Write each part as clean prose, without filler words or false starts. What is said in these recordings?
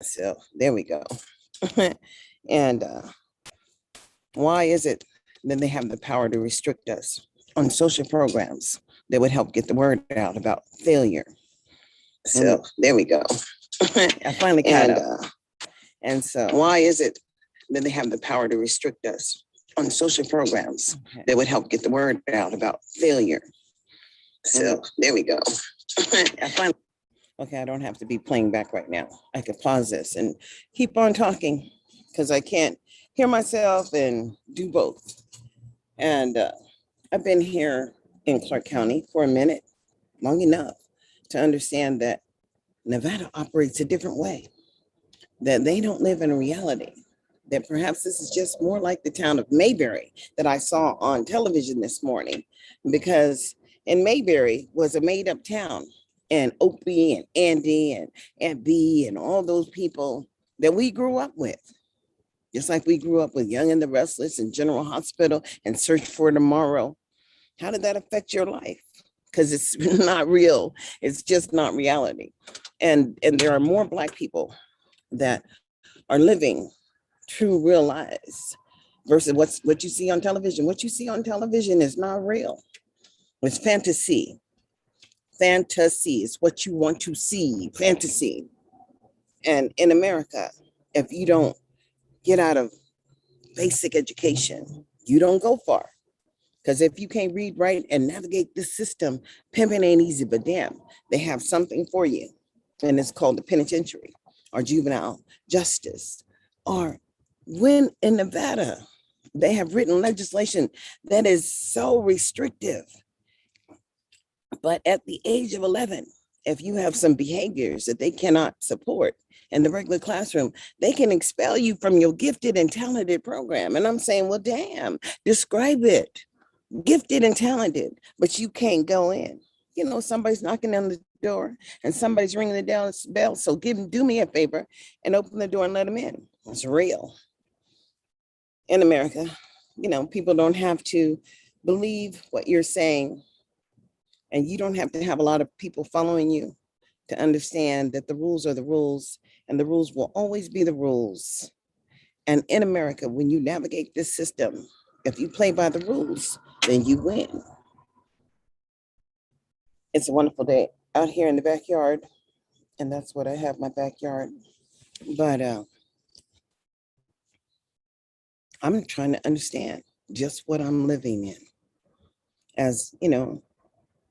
So there we go. And why is it that they have the power to restrict us on social programs that would help get the word out about failure? So there we go. I finally caught up. And so why is it that they have the power to restrict us on social programs that would help get the word out about failure? So there we go. I finally, okay, I don't have to be playing back right now. I could pause this and keep on talking because I can't hear myself and do both. And I've been here in Clark County for a minute, long enough to understand that Nevada operates a different way, that they don't live in a reality, that perhaps this is just more like the town of Mayberry that I saw on television this morning, because in Mayberry was a made up town, and Opie and Andy and Aunt B and all those people that we grew up with. Just like we grew up with Young and the Restless and General Hospital and Search for Tomorrow. How did that affect your life? Because it's not real. It's just not reality. And there are more Black people that are living true, real lives versus what you see on television. What you see on television is not real. It's fantasy. Fantasy is what you want to see, fantasy. And in America, if you don't get out of basic education, you don't go far. Because if you can't read, write, and navigate this system, pimping ain't easy, but damn, they have something for you. And it's called the penitentiary or juvenile justice. Or when in Nevada, they have written legislation that is so restrictive. But at the age of 11, if you have some behaviors that they cannot support in the regular classroom, they can expel you from your gifted and talented program. And I'm saying, well, damn, describe it. Gifted and talented, but you can't go in. You know, somebody's knocking on the door and somebody's ringing the bell. So do me a favor and open the door and let them in. It's real. In America, you know, people don't have to believe what you're saying. And you don't have to have a lot of people following you to understand that the rules are the rules and the rules will always be the rules. And in America, when you navigate this system, if you play by the rules, then you win. It's a wonderful day out here in the backyard. And that's what I have, my backyard. But I'm trying to understand just what I'm living in. As, you know,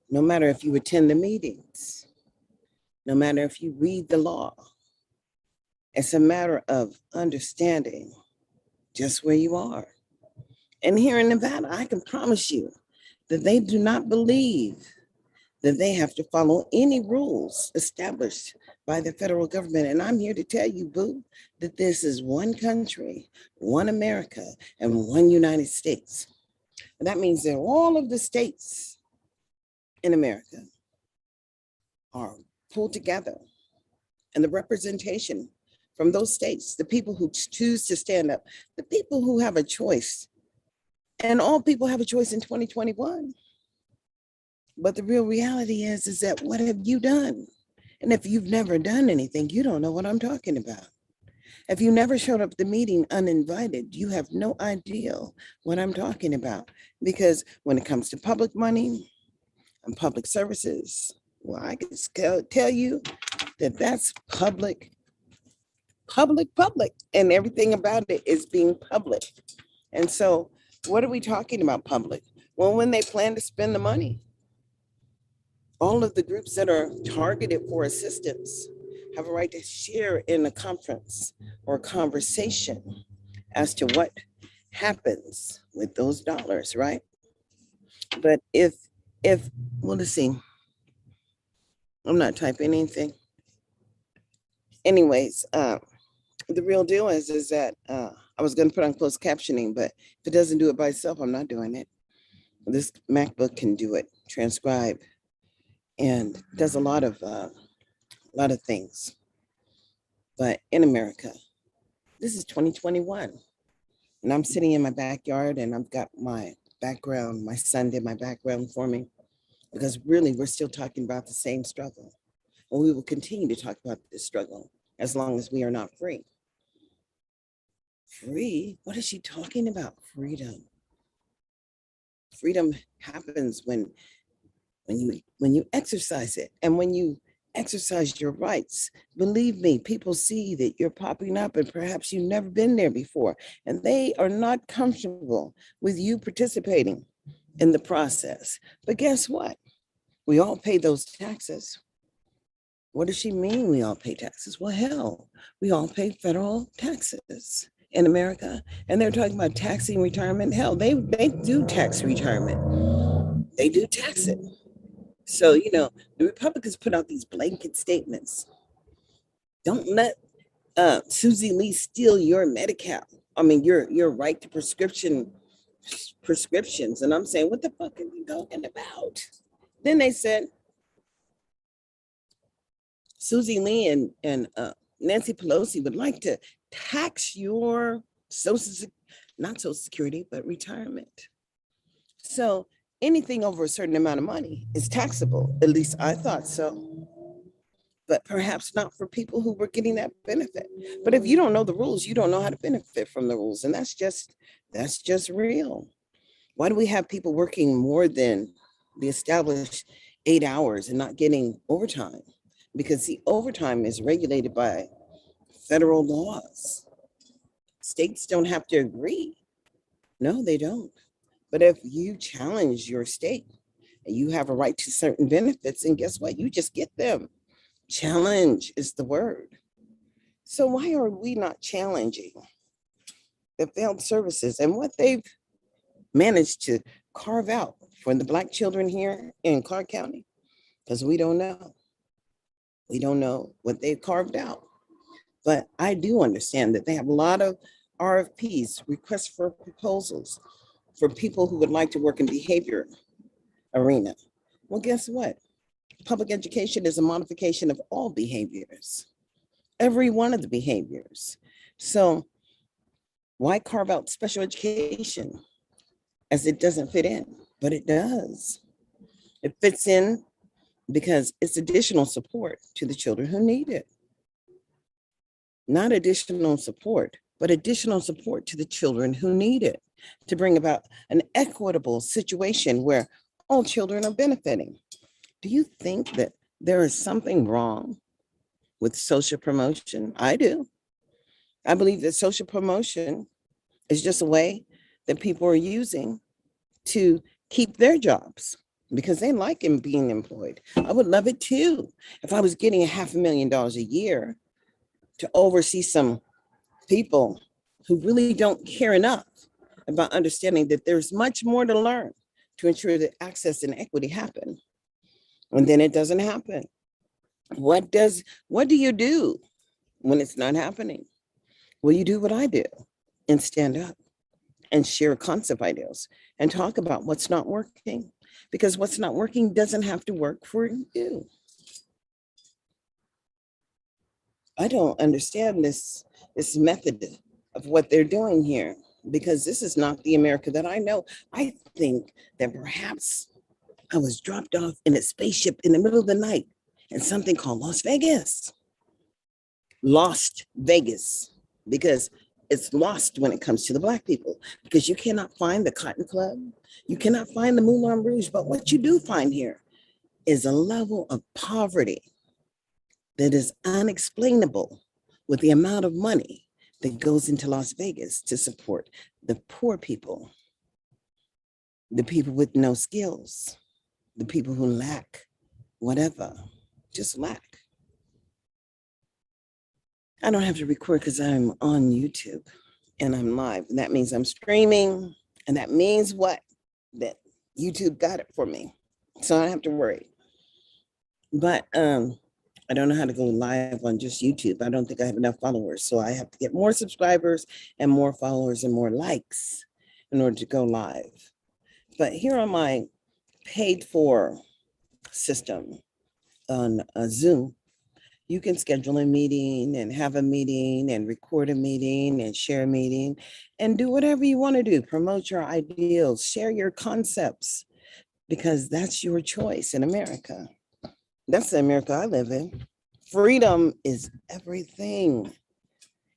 no matter if you attend the meetings, no matter if you read the law, it's a matter of understanding just where you are. And here in Nevada, I can promise you that they do not believe that they have to follow any rules established by the federal government. And I'm here to tell you, boo, that this is one country, one America, and one United States. And that means that all of the states in America are pulled together, and the representation from those states, the people who choose to stand up, the people who have a choice, and all people have a choice in 2021. But the real reality is that what have you done? And if you've never done anything, you don't know what I'm talking about. If you never showed up at the meeting uninvited, you have no idea what I'm talking about. Because when it comes to public money and public services, well, I can tell you that that's public, and everything about it is being public. And so what are we talking about public? Well, when they plan to spend the money, all of the groups that are targeted for assistance have a right to share in a conference or conversation as to what happens with those dollars, right? But if, well, let's see, I'm not typing anything. Anyways, the real deal is that I was going to put on closed captioning, but if it doesn't do it by itself, I'm not doing it. This MacBook can do it, transcribe, and does a lot of things. But in America, this is 2021, and I'm sitting in my backyard, and I've got my background. My son did my background for me, because really we're still talking about the same struggle, and we will continue to talk about this struggle as long as we are not free. Free? What is she talking about? Freedom. Freedom happens when you exercise it, and when you exercise your rights. Believe me, people see that you're popping up and perhaps you've never been there before, and they are not comfortable with you participating in the process. But guess what? We all pay those taxes. What does she mean we all pay taxes? Well, hell, we all pay federal taxes in America. And they're talking about taxing retirement. Hell, they do tax retirement. They do tax it. So, the Republicans put out these blanket statements. Don't let Susie Lee steal your Medi-Cal. I mean, your right to prescriptions. And I'm saying, what the fuck are you talking about? Then they said, Susie Lee and Nancy Pelosi would like to tax your not Social Security, but retirement. So anything over a certain amount of money is taxable. At least I thought so. But perhaps not for people who were getting that benefit. But if you don't know the rules, you don't know how to benefit from the rules. And that's just real. Why do we have people working more than the established 8 hours and not getting overtime? Because the overtime is regulated by federal laws. States don't have to agree. No, they don't. But if you challenge your state and you have a right to certain benefits, and guess what? You just get them. Challenge is the word. So why are we not challenging the failed services and what they've managed to carve out for the Black children here in Clark County? Because we don't know. We don't know what they've carved out. But I do understand that they have a lot of RFPs, requests for proposals, for people who would like to work in behavior arena. Well, guess what? Public education is a modification of all behaviors, every one of the behaviors. So why carve out special education as it doesn't fit in? But it does. It fits in because it's additional support to the children who need it. Not additional support, but additional support to the children who need it to bring about an equitable situation where all children are benefiting. Do you think that there is something wrong with social promotion? I do. I believe that social promotion is just a way that people are using to keep their jobs because they like being employed. I would love it too. If I was getting $500,000 a year to oversee some people who really don't care enough about understanding that there's much more to learn to ensure that access and equity happen. And then it doesn't happen. What do you do when it's not happening? Well, you do what I do and stand up and share concept ideas and talk about what's not working, because what's not working doesn't have to work for you. I don't understand this method of what they're doing here, because this is not the America that I know. I think that perhaps I was dropped off in a spaceship in the middle of the night in something called Las Vegas. Lost Vegas, because it's lost when it comes to the Black people, because you cannot find the Cotton Club, you cannot find the Moulin Rouge, but what you do find here is a level of poverty that is unexplainable with the amount of money that goes into Las Vegas to support the poor people, the people with no skills, the people who lack whatever, just lack. I don't have to record because I'm on YouTube and I'm live. And that means I'm streaming. And that means what? That YouTube got it for me. So I don't have to worry. But I don't know how to go live on just YouTube. I don't think I have enough followers. So I have to get more subscribers and more followers and more likes in order to go live. But here on my paid for system on Zoom, you can schedule a meeting and have a meeting and record a meeting and share a meeting and do whatever you want to do. Promote your ideals, share your concepts, because that's your choice in America. That's the America I live in. Freedom is everything.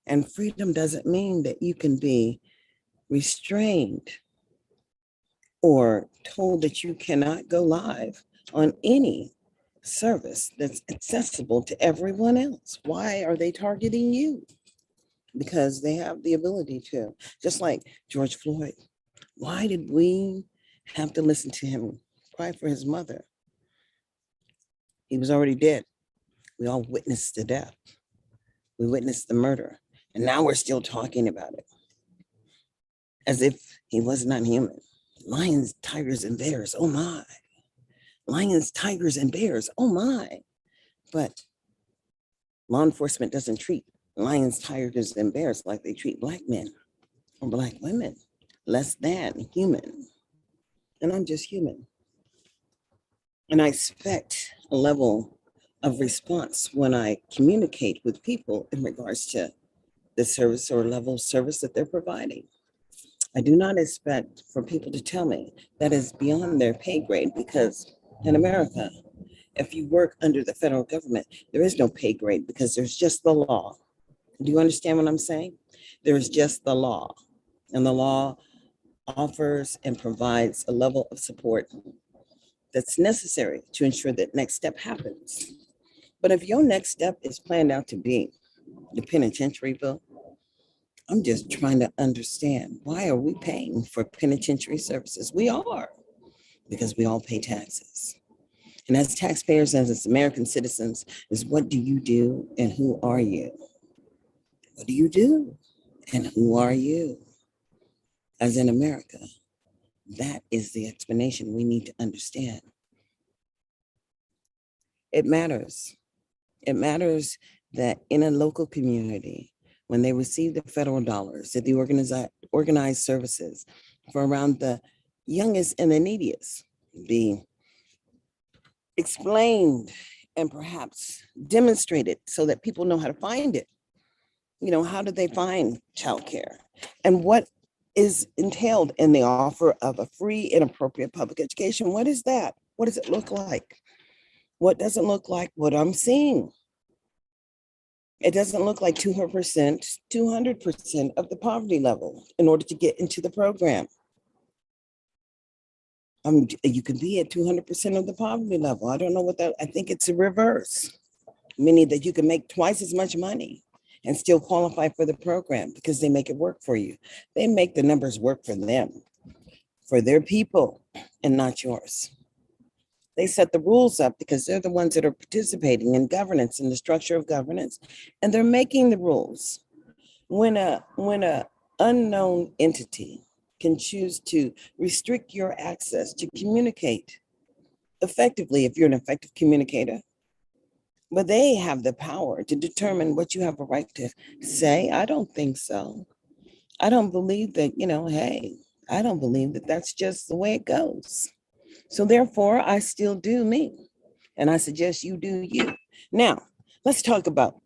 And freedom doesn't mean that you can be restrained or told that you cannot go live on any service that's accessible to everyone else. Why are they targeting you? Because they have the ability to. Just like George Floyd. Why did we have to listen to him cry for his mother? He was already dead. We all witnessed the death. We witnessed the murder. And now we're still talking about it as if he was not human. Lions, tigers, and bears. Oh my. Lions, tigers, and bears. Oh my. But law enforcement doesn't treat lions, tigers, and bears like they treat Black men or Black women, less than human. And I'm just human. And I expect a level of response when I communicate with people in regards to the service or level of service that they're providing. I do not expect for people to tell me that is beyond their pay grade, because in America, if you work under the federal government, there is no pay grade because there's just the law. Do you understand what I'm saying? There's just the law, and the law offers and provides a level of support that's necessary to ensure that next step happens. But if your next step is planned out to be the penitentiary bill, I'm just trying to understand, why are we paying for penitentiary services? We are, because we all pay taxes. And as taxpayers, as American citizens, is what do you do and who are you? What do you do and who are you? As in America, that is the explanation we need to understand. It matters. It matters that in a local community, when they receive the federal dollars, that the organized services for around the youngest and the neediest be explained and perhaps demonstrated so that people know how to find it. You know, how do they find childcare? And what is entailed in the offer of a free and appropriate public education? What is that? What does it look like? What doesn't look like what I'm seeing? It doesn't look like 200% of the poverty level in order to get into the program. You can be at 200% of the poverty level. I don't know what that, I think it's a reverse, meaning that you can make twice as much money and still qualify for the program because they make it work for you. They make the numbers work for them, for their people, and not yours. They set the rules up because they're the ones that are participating in governance and the structure of governance, and they're making the rules. When a unknown entity can choose to restrict your access to communicate effectively, if you're an effective communicator, but they have the power to determine what you have a right to say. I don't think so. I don't believe that, hey, I don't believe that that's just the way it goes. So therefore, I still do me. And I suggest you do you. Now, let's talk about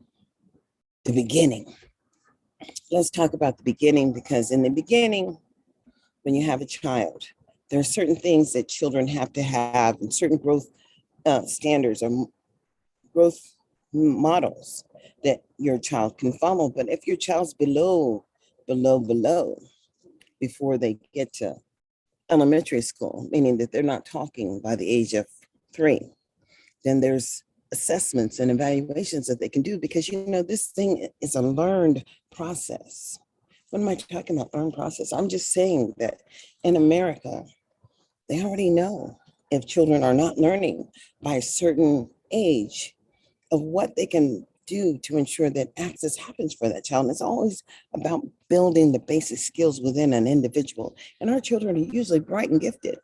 the beginning. Let's talk about the beginning, because in the beginning, when you have a child, there are certain things that children have to have and certain growth standards or growth models that your child can follow. But if your child's below, before they get to elementary school, meaning that they're not talking by the age of 3, then there's assessments and evaluations that they can do, because this thing is a learned process. What am I talking about, learned process? I'm just saying that in America, they already know if children are not learning by a certain age of what they can do to ensure that access happens for that child. And it's always about building the basic skills within an individual. And our children are usually bright and gifted,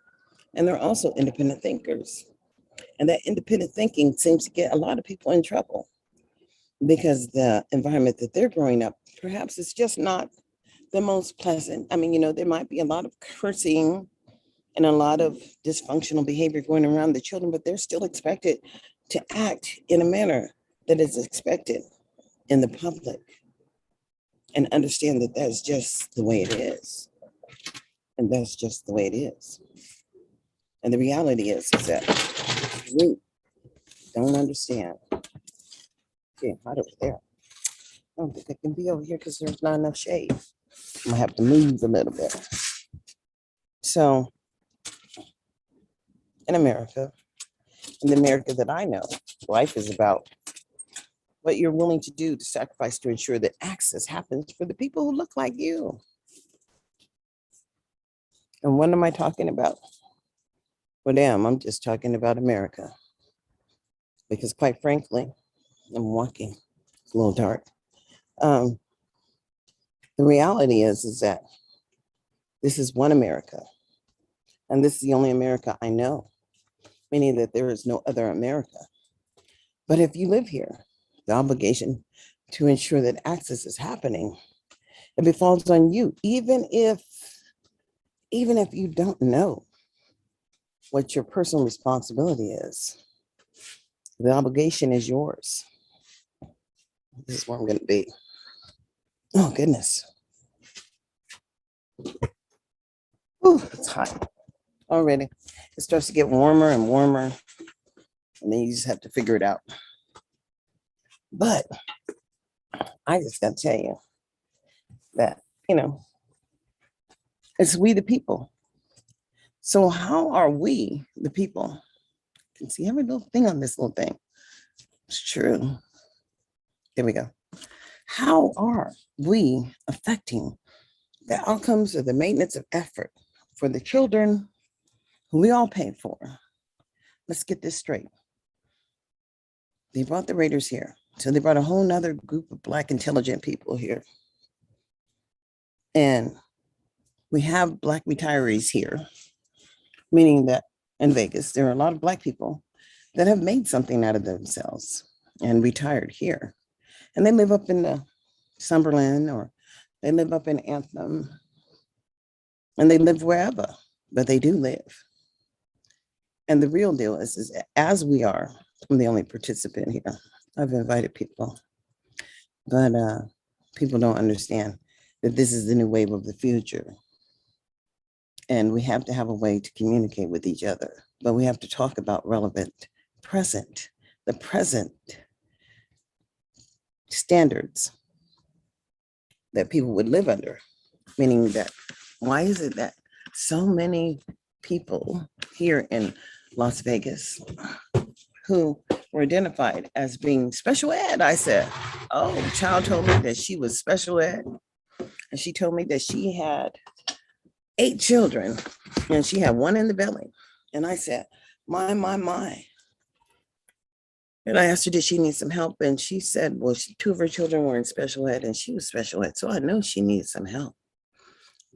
and they're also independent thinkers. And that independent thinking seems to get a lot of people in trouble because the environment that they're growing up, perhaps it's just not the most pleasant. I mean, there might be a lot of cursing and a lot of dysfunctional behavior going around the children, but they're still expected to act in a manner that is expected in the public, and understand that that's just the way it is. And that's just the way it is. And the reality is that we don't understand getting hot over there. I don't think I can be over here because there's not enough shade. I'm gonna have to move a little bit. So in America, in the America that I know, life is about what you're willing to do to sacrifice to ensure that access happens for the people who look like you. And what am I talking about? Well, damn, I'm just talking about America. Because quite frankly, I'm walking. It's a little dark. The reality is that this is one America. And this is the only America I know, meaning that there is no other America. But if you live here, the obligation to ensure that access is happening, it befalls on you, even if you don't know what your personal responsibility is. The obligation is yours. This is where I'm going to be. Oh, goodness. Ooh, it's hot already. It starts to get warmer and warmer, and then you just have to figure it out. But I just got to tell you that, it's we the people. So how are we the people? You can see every little thing on this little thing. It's true. There we go. How are we affecting the outcomes of the maintenance of effort for the children who we all pay for? Let's get this straight. They brought the Raiders here. So they brought a whole nother group of Black intelligent people here. And we have Black retirees here, meaning that in Vegas, there are a lot of Black people that have made something out of themselves and retired here. And they live up in the Summerlin, or they live up in Anthem, and they live wherever, but they do live. And the real deal is as we are, I'm the only participant here. I've invited people, but people don't understand that this is the new wave of the future. And we have to have a way to communicate with each other, but we have to talk about relevant present, the present standards that people would live under, meaning that why is it that so many people here in Las Vegas who were identified as being special ed? I said, oh, the child told me that she was special ed, and she told me that she had 8 children and she had 1 in the belly. And I said, my. And I asked her, did she need some help? And she said, well, 2 of her children were in special ed and she was special ed. So I know she needed some help.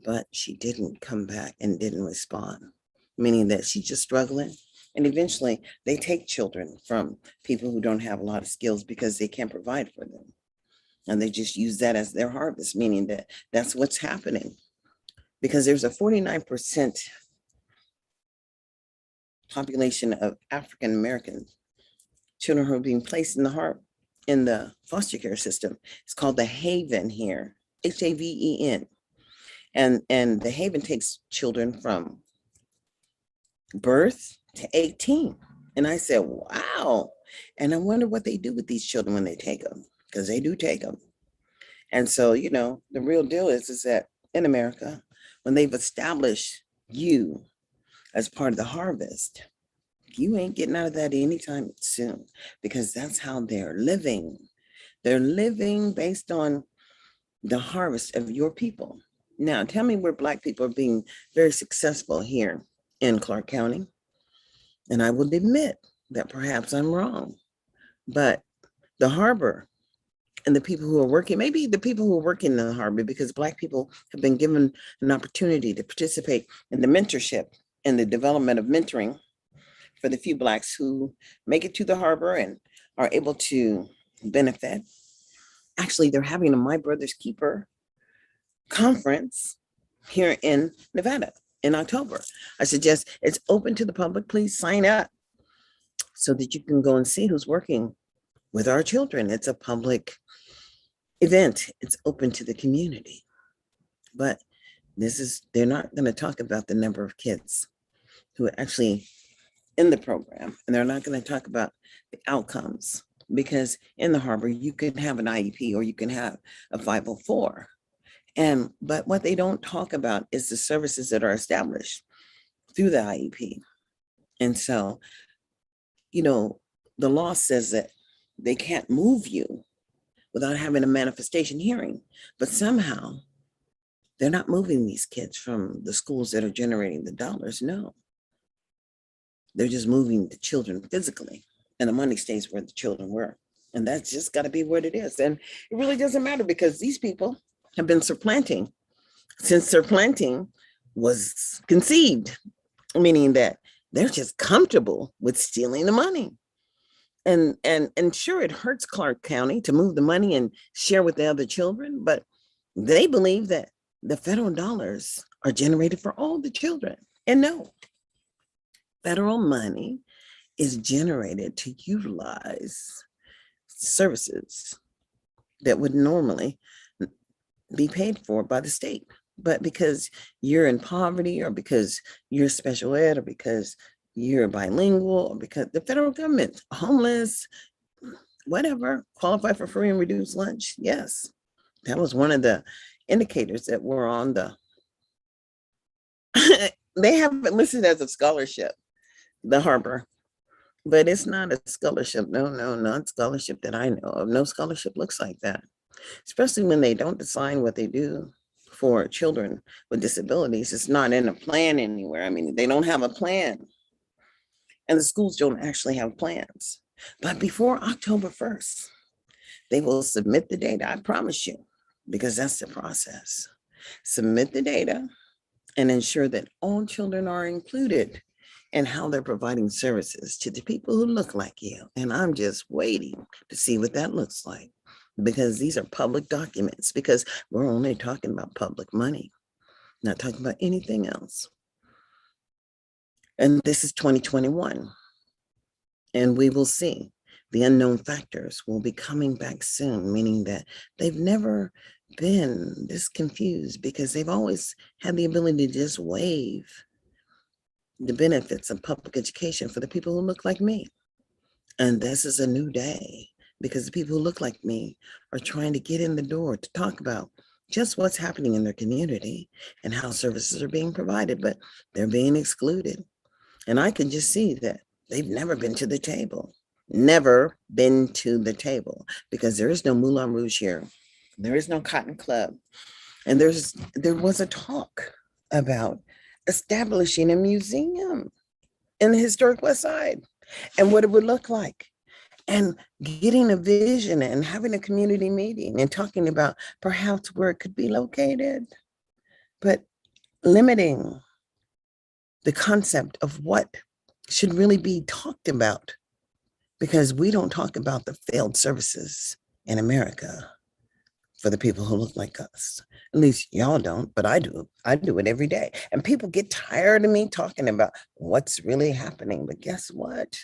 But she didn't come back and didn't respond, meaning that she's just struggling. And eventually they take children from people who don't have a lot of skills because they can't provide for them. And they just use that as their harvest, meaning that that's what's happening. Because there's a 49% population of African American children who are being placed in the foster care system. It's called the Haven here, Haven. And the Haven takes children from birth to 18. And I said, wow. And I wonder what they do with these children when they take them, because they do take them. And so, the real deal is that in America, when they've established you as part of the harvest, you ain't getting out of that anytime soon, because that's how they're living. They're living based on the harvest of your people. Now, tell me where Black people are being very successful here in Clark County. And I will admit that perhaps I'm wrong, but the harbor and the people who are working, maybe the people who are working in the harbor, because Black people have been given an opportunity to participate in the mentorship and the development of mentoring for the few Blacks who make it to the harbor and are able to benefit. Actually, they're having a My Brother's Keeper conference here in Nevada in October. I suggest it's open to the public. Please sign up so that you can go and see who's working with our children. It's a public event. It's open to the community. But they're not going to talk about the number of kids who are actually in the program, and they're not going to talk about the outcomes because in the harbor, you can have an IEP or you can have a 504. But what they don't talk about is the services that are established through the IEP. And so, you know, the law says that they can't move you without having a manifestation hearing, but somehow they're not moving these kids from the schools that are generating the dollars. No, they're just moving the children physically, and the money stays where the children were. And that's just got to be what it is. And it really doesn't matter because these people have been supplanting since supplanting was conceived, meaning that they're just comfortable with stealing the money. And sure, it hurts Clark County to move the money and share with the other children, but they believe that the federal dollars are generated for all the children. And no, federal money is generated to utilize services that would normally be paid for by the state. But because you're in poverty, or because you're special ed, or because you're bilingual, or because the federal government, homeless, whatever, qualify for free and reduced lunch. Yes, that was one of the indicators that were on the, they have it listed as a scholarship, the harbor, but it's not a scholarship. No, not scholarship that I know of. No scholarship looks like that, especially when they don't design what they do for children with disabilities. It's not in a plan anywhere. I mean, they don't have a plan. And the schools don't actually have plans. But before October 1st, they will submit the data, I promise you, because that's the process. Submit the data and ensure that all children are included in how they're providing services to the people who look like you. And I'm just waiting to see what that looks like, because these are public documents, because we're only talking about public money, not talking about anything else. And this is 2021. And we will see. The unknown factors will be coming back soon, meaning that they've never been this confused, because they've always had the ability to just waive the benefits of public education for the people who look like me. And this is a new day, because the people who look like me are trying to get in the door to talk about just what's happening in their community and how services are being provided, but they're being excluded. And I can just see that they've never been to the table, because there is no Moulin Rouge here. There is no Cotton Club. And there was a talk about establishing a museum in the historic West Side and what it would look like, and getting a vision and having a community meeting and talking about perhaps where it could be located, but limiting the concept of what should really be talked about, because we don't talk about the failed services in America for the people who look like us. At least y'all don't, but I do. I do it every day. And people get tired of me talking about what's really happening. But guess what?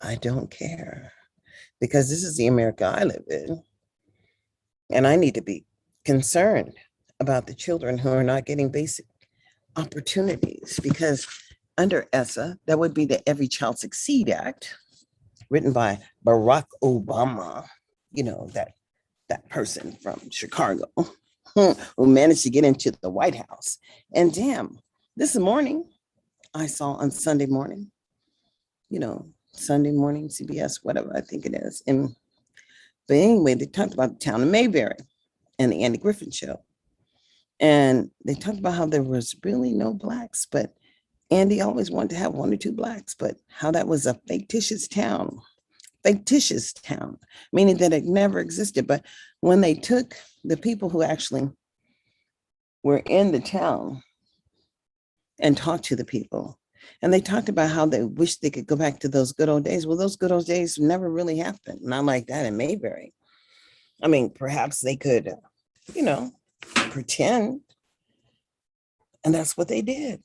I don't care, because this is the America I live in. And I need to be concerned about the children who are not getting basic opportunities, because under ESSA, that would be the Every Child Succeed Act, written by Barack Obama, you know, that person from Chicago who managed to get into the White House. And damn, this morning, I saw on Sunday morning, Sunday morning, CBS, whatever I think it is. But anyway, they talked about the town of Mayberry and the Andy Griffin Show. And they talked about how there was really no Blacks, but Andy always wanted to have 1 or 2 Blacks, but how that was a fictitious town, meaning that it never existed. But when they took the people who actually were in the town and talked to the people, and they talked about how they wish they could go back to those good old days. Well, those good old days never really happened. Not like that in Mayberry. I mean, perhaps they could, pretend. And that's what they did.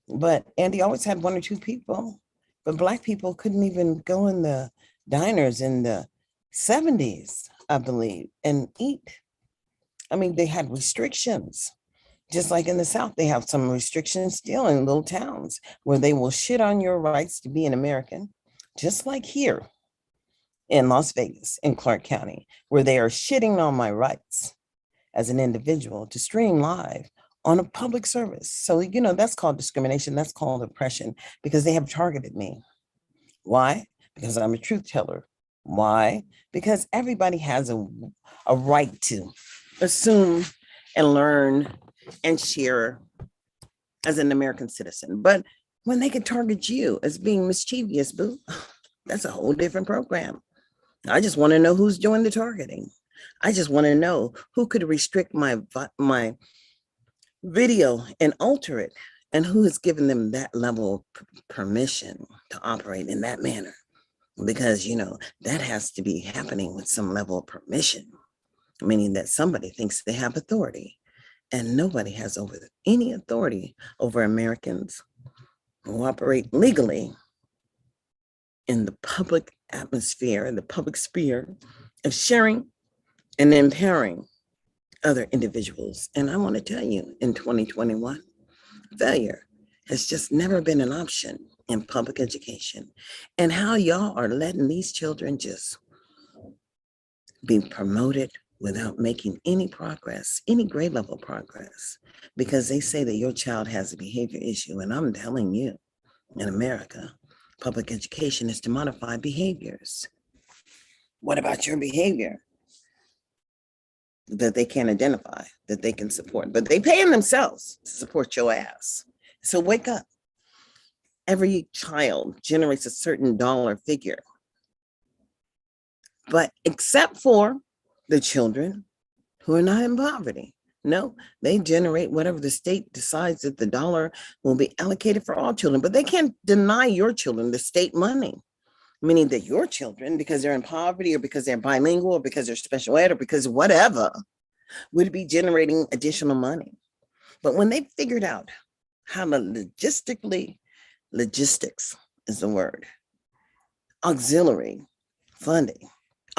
But Andy always had 1 or 2 people. But Black people couldn't even go in the diners in the 70s, I believe, and eat. I mean, they had restrictions. Just like in the South, they have some restrictions still in little towns where they will shit on your rights to be an American, just like here in Las Vegas, in Clark County, where they are shitting on my rights as an individual to stream live on a public service. So, that's called discrimination. That's called oppression because they have targeted me. Why? Because I'm a truth teller. Why? Because everybody has a right to assume and learn and share as an American citizen. But when they can target you as being mischievous, boo, that's a whole different program. I just want to know who's doing the targeting. I just want to know who could restrict my video and alter it, and who has given them that level of permission to operate in that manner. Because, that has to be happening with some level of permission, meaning that somebody thinks they have authority, and nobody has any authority over Americans who operate legally in the public atmosphere, in the public sphere of sharing and empowering other individuals. And I want to tell you, in 2021, failure has just never been an option in public education. And how y'all are letting these children just be promoted without making any progress, any grade level progress, because they say that your child has a behavior issue. And I'm telling you, in America, public education is to modify behaviors. What about your behavior that they can't identify, that they can support? But they paying themselves to support your ass. So wake up. Every child generates a certain dollar figure, but except for the children who are not in poverty. No, they generate whatever the state decides that the dollar will be allocated for all children, but they can't deny your children the state money, meaning that your children, because they're in poverty or because they're bilingual or because they're special ed or because whatever, would be generating additional money. But when they figured out how to logistics is the word, auxiliary funding.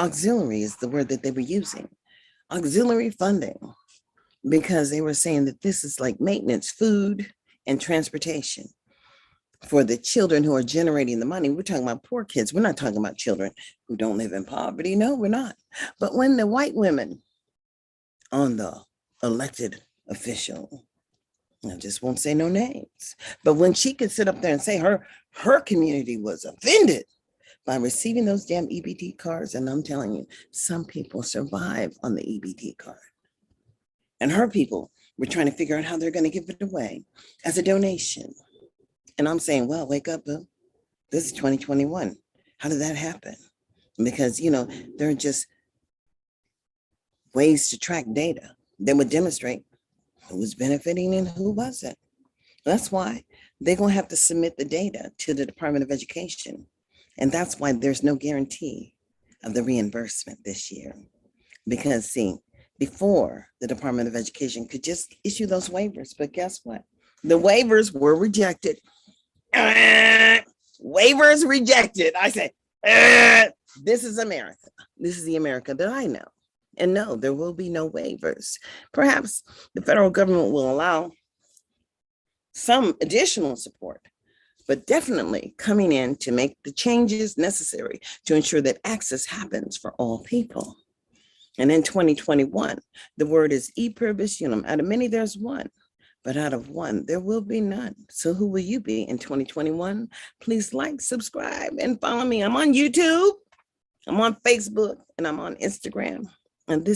Auxiliary is the word that they were using. Auxiliary funding, because they were saying that this is like maintenance, food, and transportation for the children who are generating the money. We're talking about poor kids. We're not talking about children who don't live in poverty. No, we're not. But when the white women on the elected official, I just won't say no names, but when she could sit up there and say her community was offended by receiving those damn EBT cards, and I'm telling you, some people survive on the EBT card. And her people were trying to figure out how they're going to give it away as a donation. And I'm saying, well, wake up, boo. This is 2021. How did that happen? Because, there are just ways to track data that would demonstrate who was benefiting and who wasn't. That's why they're going to have to submit the data to the Department of Education. And that's why there's no guarantee of the reimbursement this year. Because, see, before the Department of Education could just issue those waivers, but guess what? The waivers were rejected. Waivers rejected. I say, this is America. This is the America that I know. And no, there will be no waivers. Perhaps the federal government will allow some additional support, but definitely coming in to make the changes necessary to ensure that access happens for all people. And in 2021, the word is e pluribus unum. Out of many, there's one, but out of one, there will be none. So who will you be in 2021? Please like, subscribe, and follow me. I'm on YouTube, I'm on Facebook, and I'm on Instagram. And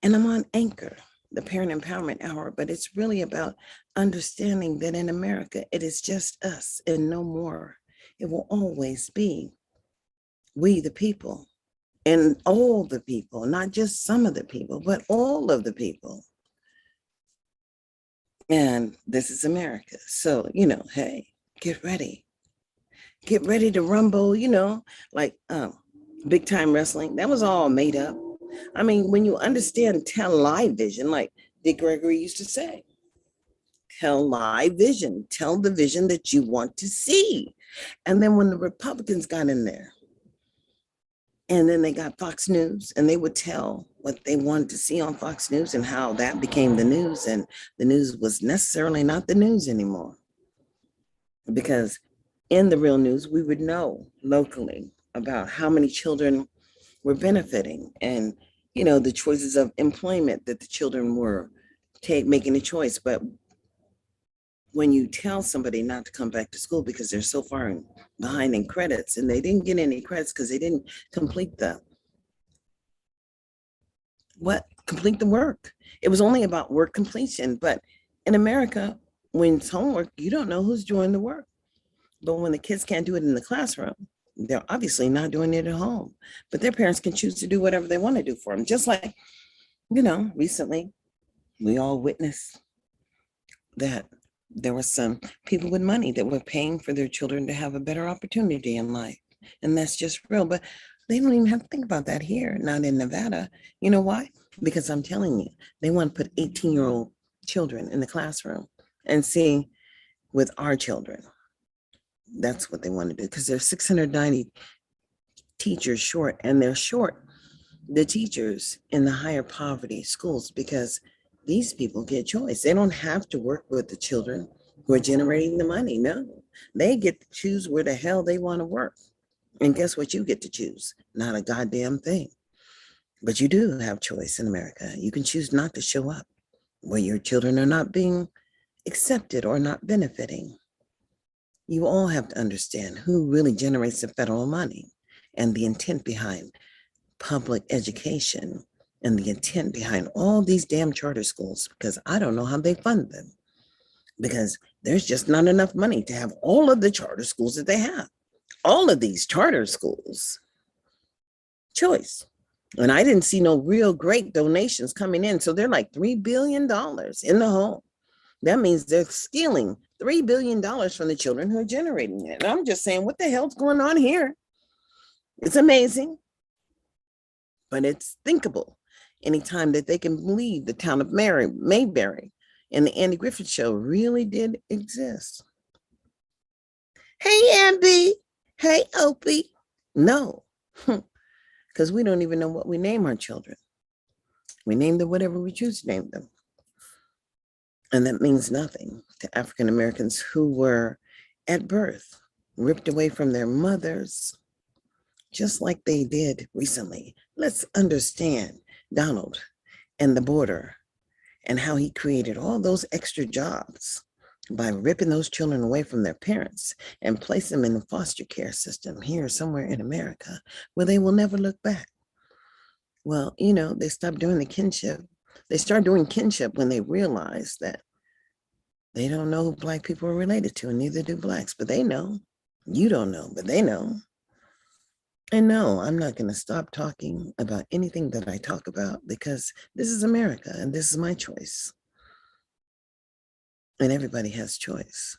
I'm on Anchor, the Parent Empowerment Hour, but it's really about understanding that in America, it is just us and no more. It will always be we, the people, and all the people, not just some of the people, but all of the people. And this is America. So, hey, get ready. Get ready to rumble, like big time wrestling. That was all made up. I mean, when you understand television, like Dick Gregory used to say, television, tell the vision that you want to see. And then when the Republicans got in there, and then they got Fox News, and they would tell what they wanted to see on Fox News and how that became the news. And the news was necessarily not the news anymore. Because in the real news, we would know locally about how many children were benefiting, and the choices of employment that the children were making a choice. But when you tell somebody not to come back to school because they're so far behind in credits, and they didn't get any credits because they didn't complete complete the work. It was only about work completion. But in America, when it's homework, you don't know who's doing the work. But when the kids can't do it in the classroom, they're obviously not doing it at home. But their parents can choose to do whatever they want to do for them. Just like, recently we all witnessed that there were some people with money that were paying for their children to have a better opportunity in life. And that's just real. But they don't even have to think about that here, not in Nevada. You know why? Because I'm telling you, they want to put 18-year-old children in the classroom and see with our children. That's what they want to do, because there's 690 teachers short, and they're short the teachers in the higher poverty schools because these people get choice. They don't have to work with the children who are generating the money. No, they get to choose where the hell they want to work. And guess what? You get to choose? Not a goddamn thing. But you do have choice in America. You can choose not to show up where your children are not being accepted or not benefiting. You all have to understand who really generates the federal money and the intent behind public education and the intent behind all these damn charter schools, because I don't know how they fund them, because there's just not enough money to have all of the charter schools that they have. All of these charter schools, choice. And I didn't see no real great donations coming in. So they're like $3 billion in the hole. That means they're stealing $3 billion from the children who are generating it. And I'm just saying, what the hell's going on here? It's amazing, but it's thinkable. Anytime that they can believe the town of Mayberry and the Andy Griffith Show really did exist. Hey, Amby. Hey, Opie. No, because we don't even know what we name our children. We name them whatever we choose to name them. And that means nothing to African Americans who were at birth ripped away from their mothers, just like they did recently. Let's understand Donald and the border and how he created all those extra jobs by ripping those children away from their parents and place them in the foster care system here somewhere in America where they will never look back. Well, they stopped doing the kinship. They started doing kinship when they realized that they don't know who Black people are related to, and neither do Blacks, but they know. You don't know, but they know. And no, I'm not going to stop talking about anything that I talk about, because this is America and this is my choice. And everybody has choice.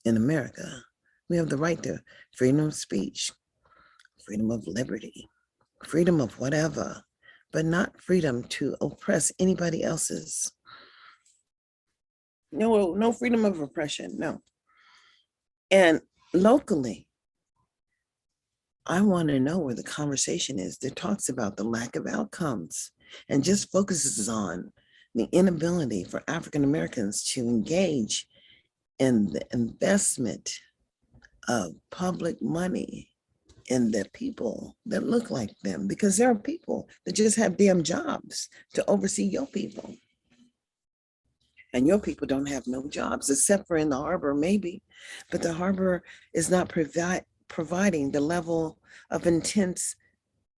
In America, we have the right to freedom of speech, freedom of liberty, freedom of whatever, but not freedom to oppress anybody else's. No freedom of oppression, no. And locally, I want to know where the conversation is that talks about the lack of outcomes and just focuses on the inability for African Americans to engage in the investment of public money in the people that look like them, because there are people that just have damn jobs to oversee your people. And your people don't have no jobs, except for in the harbor, maybe. But the harbor is not providing the level of intense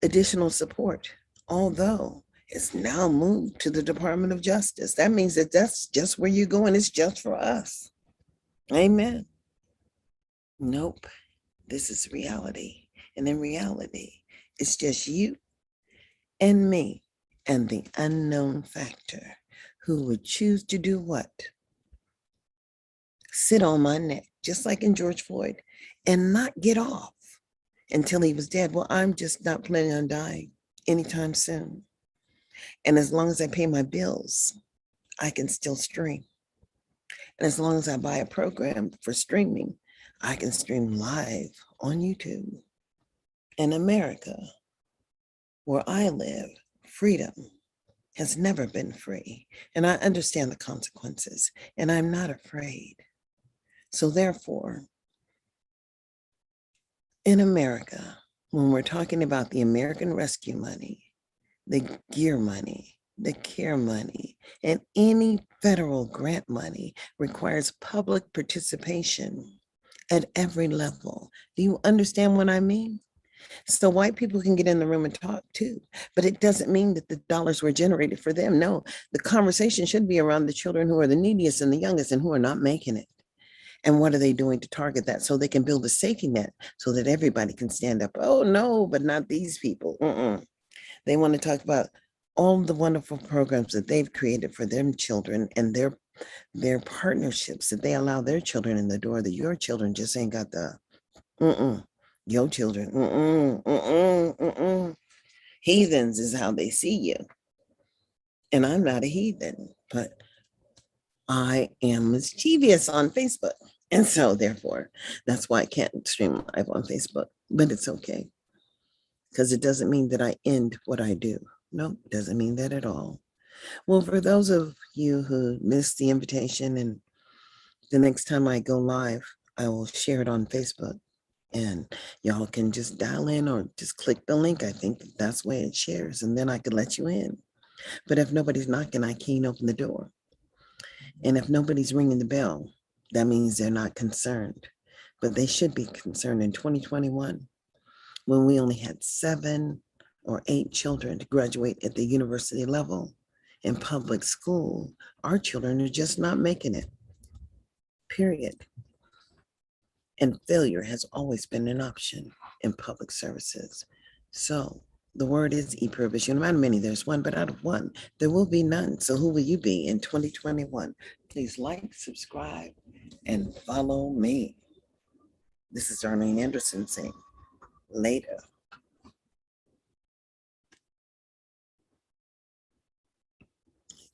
additional support, although it's now moved to the Department of Justice. That means that that's just where you go, and it's just for us. Amen. Nope, this is reality. And in reality, it's just you and me and the unknown factor who would choose to do what? Sit on my neck, just like in George Floyd, and not get off until he was dead. Well, I'm just not planning on dying anytime soon. And as long as I pay my bills, I can still stream. And as long as I buy a program for streaming, I can stream live on YouTube. In America, where I live, freedom has never been free. And I understand the consequences, and I'm not afraid. So therefore, in America, when we're talking about the American Rescue money, the gear money, the care money, and any federal grant money requires public participation at every level. Do you understand what I mean? So white people can get in the room and talk too, but it doesn't mean that the dollars were generated for them. No, the conversation should be around the children who are the neediest and the youngest and who are not making it. And what are they doing to target that so they can build a safety net so that everybody can stand up? Oh, no, but not these people. They want to talk about all the wonderful programs that they've created for them children and their partnerships that they allow their children in the door, that your children just ain't got the your children. Heathens is how they see you. And I'm not a heathen, but I am mischievous on Facebook. And so therefore, that's why I can't stream live on Facebook, but it's okay. Because it doesn't mean that I end what I do. No, it doesn't mean that at all. Well, for those of you who missed the invitation, and the next time I go live, I will share it on Facebook. And y'all can just dial in or just click the link. I think that's where it shares, and then I could let you in. But if nobody's knocking, I can't open the door. And if nobody's ringing the bell, that means they're not concerned. But they should be concerned in 2021, when we only had 7 or 8 children to graduate at the university level in public school. Our children are just not making it, period. And failure has always been an option in public services. So the word is e-provision. Out of many, there's one, but out of one, there will be none. So who will you be in 2021? Please like, subscribe, and follow me. This is Darlene Anderson saying later.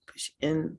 Push in